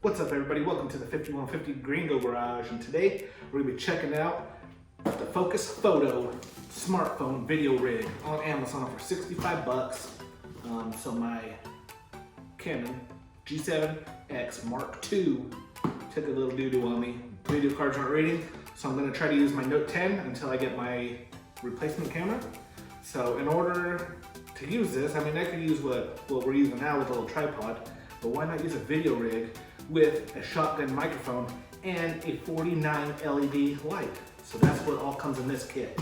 What's up everybody, welcome to the 5150 Gringo Garage, and today we're going to be checking out the FocusFoto Smartphone Video Rig on Amazon for 65 bucks. So my Canon G7X Mark II took a little doo-doo on me. Video cards aren't reading, so I'm going to try to use my Note 10 until I get my replacement camera. So in order to use this, I could use what we're using now with a little tripod, but why not use a video rig with a shotgun microphone and a 49 LED light. So that's what all comes in this kit.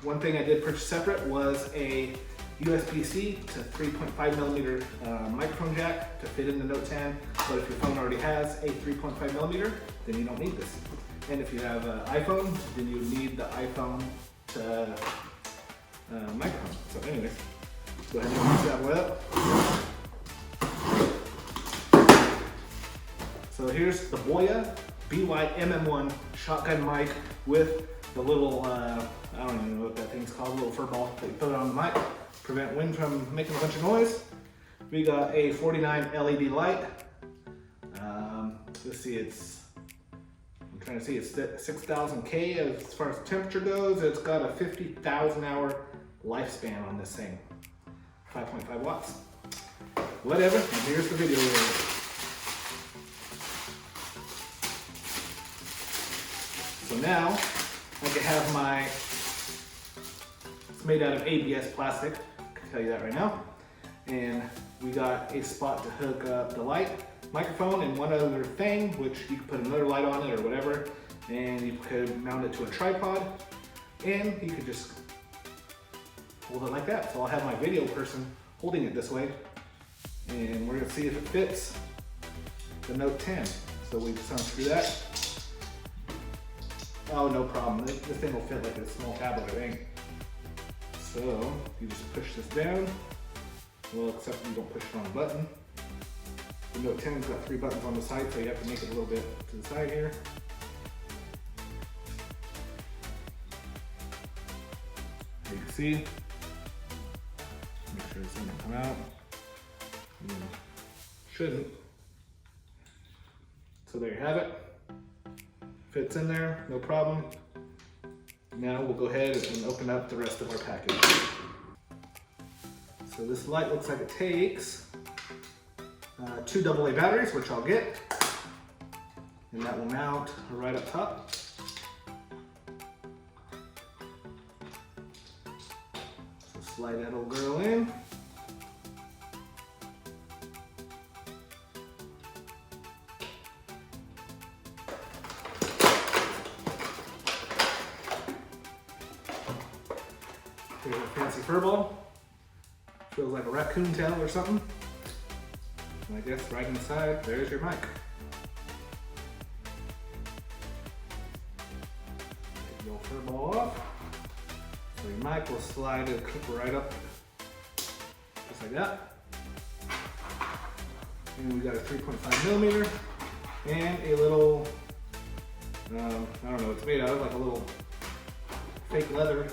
One thing I did purchase separate was a USB-C to 3.5 millimeter microphone jack to fit in the Note 10. But if your phone already has a 3.5 millimeter, then you don't need this. And if you have an iPhone, then you need the iPhone to microphone. So anyways, let's go ahead and mix that one up. So here's the Boya BY-MM1 shotgun mic with the little, I don't even know what that thing's called, a little fur ball that you put on the mic, prevent wind from making a bunch of noise. We got a 49 LED light. Let's see, I'm trying to see, it's 6,000K as far as temperature goes. It's got a 50,000 hour lifespan on this thing. 5.5 watts. Whatever, and here's the video rig. So now I can have it's made out of ABS plastic, I can tell you that right now. And we got a spot to hook up the light, microphone, and one other thing, which you could put another light on it or whatever. And you could mount it to a tripod, and you could just hold it like that. So I'll have my video person holding it this way, and we're gonna see if it fits the Note 10. So we just unscrew that. Oh, no problem. This thing will fit like a small tablet, I think. So you just push this down. Well, except you don't push it on a button. The Note 10's got 3 buttons on the side, so you have to make it a little bit to the side here. You can see. Make sure this doesn't come out. Shouldn't. So there you have it. Fits in there, no problem. Now we'll go ahead and open up the rest of our package. So this light looks like it takes 2 AA batteries, which I'll get. And that will mount right up top. So slide that old girl in. Here's a fancy fur ball. Feels like a raccoon tail or something. And I guess right inside, there's your mic. Take your fur ball off. So your mic will slide and clip right up, just like that. And we got a 3.5 millimeter and a little, I don't know what it's made out of, like a little fake leather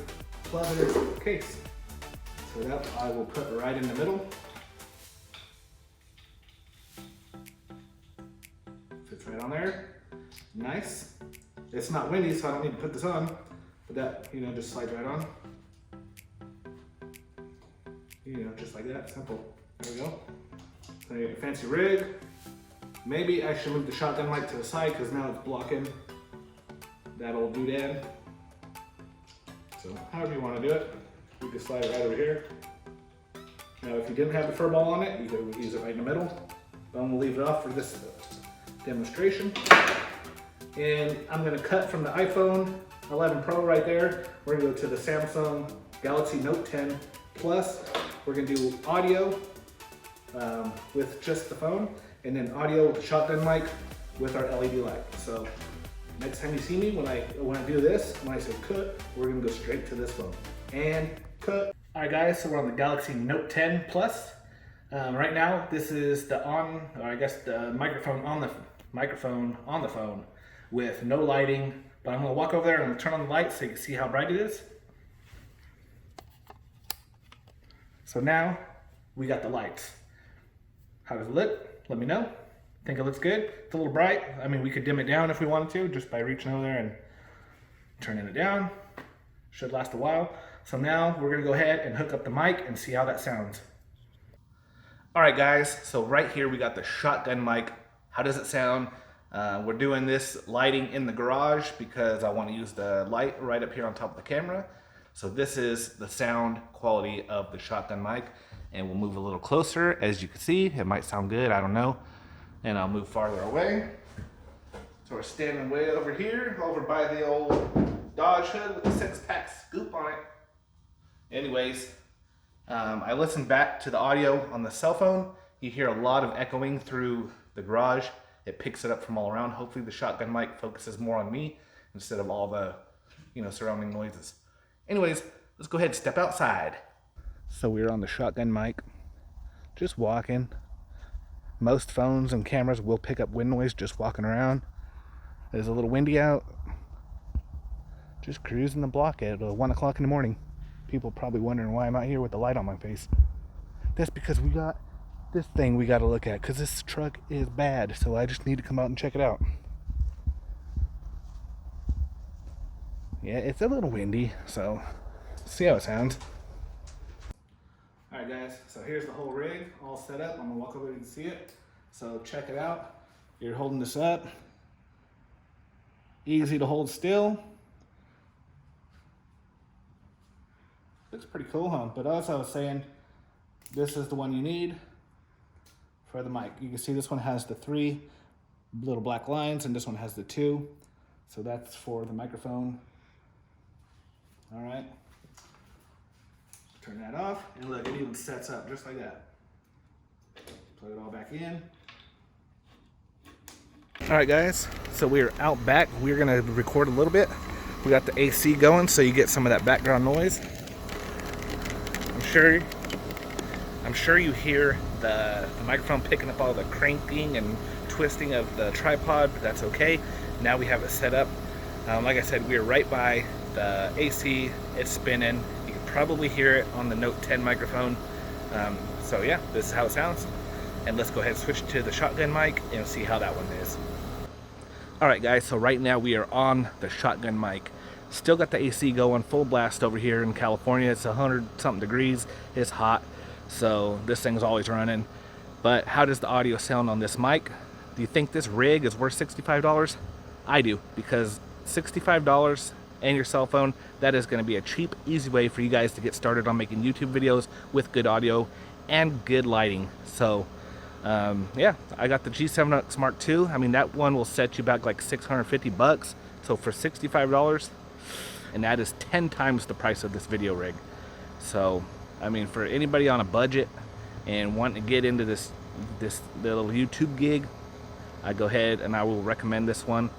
case. So that I will put right in the middle. Fits right on there. Nice. It's not windy, so I don't need to put this on, but that, just slides right on. Just like that, simple. There we go. So you get a fancy rig. Maybe I should move the shotgun light to the side because now it's blocking that old doodad. So however you want to do it, you can slide it right over here. Now if you didn't have the fur ball on it, you could use it right in the middle. But I'm going to leave it off for this demonstration. And I'm going to cut from the iPhone 11 Pro right there. We're going to go to the Samsung Galaxy Note 10 Plus. We're going to do audio with just the phone, and then audio with the shotgun mic with our LED light. So next time you see me, when I do this, when I say cut, we're gonna go straight to this phone. And cut. All right guys, so we're on the Galaxy Note 10 Plus. Right now, this is the microphone on the phone with no lighting. But I'm gonna walk over there and I'm gonna turn on the light so you can see how bright it is. So now we got the lights. How does it look? Let me know. Think it looks good? It's a little bright. I mean, we could dim it down if we wanted to, just by reaching over there and turning it down. Should last a while. So now we're gonna go ahead and hook up the mic and see how that sounds. All right, guys, so right here we got the shotgun mic. How does it sound? We're doing this lighting in the garage because I want to use the light right up here on top of the camera. So this is the sound quality of the shotgun mic, and we'll move a little closer. As you can see, it might sound good, I don't know. And I'll move farther away. So we're standing way over here, over by the old Dodge hood with the 6-pack scoop on it. Anyways, I listened back to the audio on the cell phone. You hear a lot of echoing through the garage. It picks it up from all around. Hopefully the shotgun mic focuses more on me instead of all the, surrounding noises. Anyways, let's go ahead and step outside. So we're on the shotgun mic, just walking. Most phones and cameras will pick up wind noise just walking around. It's a little windy out. Just cruising the block at 1 o'clock in the morning. People probably wondering why I'm out here with the light on my face. That's because we got this thing we got to look at, because this truck is bad, so I just need to come out and check it out. Yeah, it's a little windy, so see how it sounds. Alright guys, so here's the whole rig all set up. I'm gonna walk over and see it. So check it out. You're holding this up. Easy to hold still. Looks pretty cool, huh? But as I was saying, this is the one you need for the mic. You can see this one has the 3 little black lines and this one has the 2. So that's for the microphone. All right. Turn that off, and look, it even sets up just like that. Plug it all back in. All right, guys, so we are out back. We're gonna record a little bit. We got the AC going, so you get some of that background noise. I'm sure you hear the microphone picking up all the cranking and twisting of the tripod, but that's okay. Now we have it set up. Like I said, we are right by the AC. It's spinning. You can probably hear it on the Note 10 microphone. So yeah, this is how it sounds. And let's go ahead and switch to the shotgun mic and see how that one is. All right, guys, so right now we are on the shotgun mic. Still got the AC going full blast over here in California. It's 100-something degrees. It's hot, so this thing's always running. But how does the audio sound on this mic? Do you think this rig is worth $65? I do, because $65 and your cell phone, that is going to be a cheap, easy way for you guys to get started on making YouTube videos with good audio and good lighting. So yeah, I got the G7X Mark II. I mean, that one will set you back like $650. So for $65, and that is 10 times the price of this video rig. So I mean, for anybody on a budget and wanting to get into this little YouTube gig, I go ahead and I will recommend this one.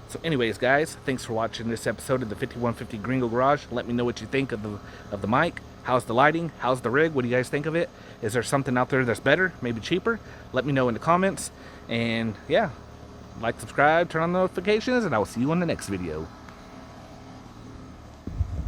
So anyways, guys, thanks for watching this episode of the 5150 Gringo Garage. Let me know what you think of the mic. How's the lighting? How's the rig? What do you guys think of it? Is there something out there that's better, maybe cheaper? Let me know in the comments. And yeah, like, subscribe, turn on notifications, and I will see you on the next video.